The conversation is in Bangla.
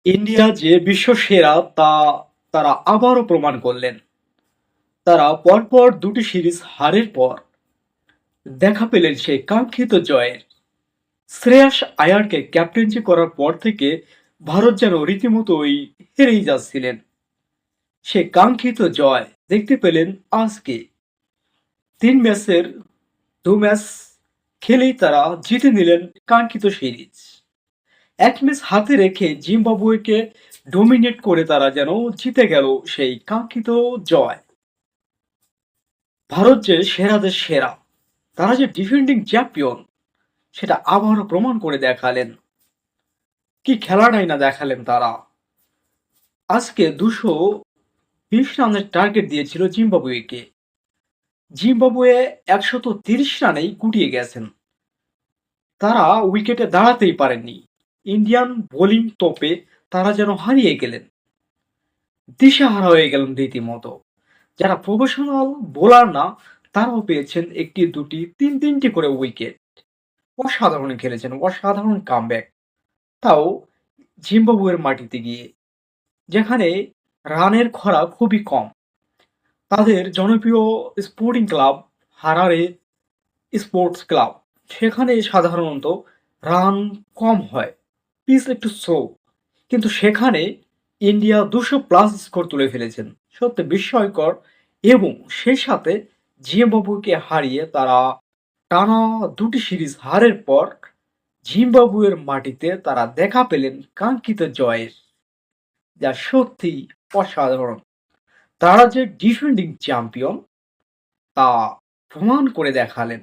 ইন্ডিয়া যে বিশ্ব সেরা তা তারা আবারও প্রমাণ করলেন। তারা পরপর দুটি সিরিজ হারের পর দেখা পেলেন সেই কাঙ্ক্ষিত জয়ের। শ্রেয়াস আয়ারকে ক্যাপ্টেন্সি করার পর থেকে ভারত যেন রীতিমতোই হেরেই যাচ্ছিলেন। সে কাঙ্ক্ষিত জয় দেখতে পেলেন আজকে। 3 ম্যাচের 2 ম্যাচ খেলেই তারা জিতে নিলেন কাঙ্ক্ষিত সিরিজ। 1 ম্যাচ হাতে রেখে জিম্বাবুয়েকে ডমিনেট করে তারা যেন জিতে গেল সেই কাঙ্ক্ষিত জয়। ভারত যে সেরাদের সেরা, তারা যে ডিফেন্ডিং চ্যাম্পিয়ন সেটা আবারও প্রমাণ করে দেখালেন। কি খেলাটাই না দেখালেন তারা। আজকে 220 রানের টার্গেট দিয়েছিল জিম্বাবুয়েকে। জিম্বাবুয়ে 130 রানেই গুটিয়ে গেছেন। তারা উইকেটে দাঁড়াতেই পারেননি। ইন্ডিয়ান বোলিং তোপে তারা যেন হারিয়ে গেলেন, দিশাহারা হয়ে গেলেন রীতিমতো। যারা প্রফেশনাল বোলার না, তারাও পেয়েছেন একটি দুটি তিনটি করে উইকেট। অসাধারণ খেলেছেন, অসাধারণ কামব্যাক। তাও জিম্বাবুয়ের মাটিতে গিয়ে, যেখানে রানের খরা খুবই কম। তাদের জনপ্রিয় sporting club Harare sports club, সেখানে সাধারণত রান কম হয়, পিচ একটু স্লো, কিন্তু সেখানে ইন্ডিয়া 200+ স্কোর তুলে ফেলেছেন। সত্যি বিস্ময়কর। এবং সেই সাথে জিম্বাবুয়েকে হারিয়ে তারা টানা দুটি সিরিজ হারের পর জিম্বাবুয়ের মাটিতে তারা দেখা পেলেন কাঙ্ক্ষিত জয়ের, যা সত্যি অসাধারণ। তারা যে ডিফেন্ডিং চ্যাম্পিয়ন তা প্রমাণ করে দেখালেন।